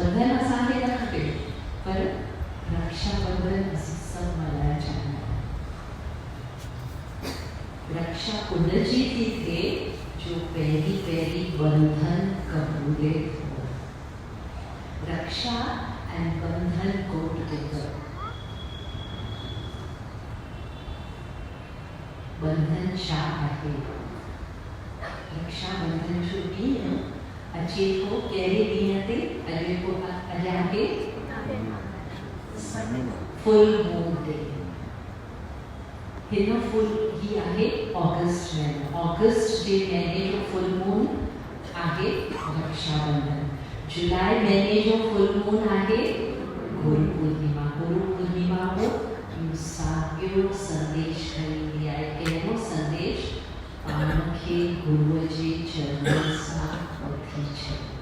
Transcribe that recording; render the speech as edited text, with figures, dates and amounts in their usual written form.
रक्षाबंधन असांखे न खपे, पर रक्षाबंधन असीं सभु मल्हाइणु चाहियूं था। रक्षा उनजी थी थिए जो पहिरीं पहिरीं बंधन क़बूले थो। रक्षा एंड बंधन गो टुगेदर। बंधन छा आहे? रक्षाबंधन जो ॾींहुं अचे थो कहिड़े ॾींहं ते? अॼाके फुल मून ते। हिन फुल ही आहे ऑगस्ट महीनो। ऑगस्ट जे महीने जो फुल मून आहे रक्षाबंधन। जुलाई महीने जो फुल मून आहे गुरु पूर्णिमा। गुरु पूर्णिमा को साॻियो संदेश खणी आहे। कहिड़ो संदेश? पाण खे गुरुअ जे चरणनि सां वठी छॾ।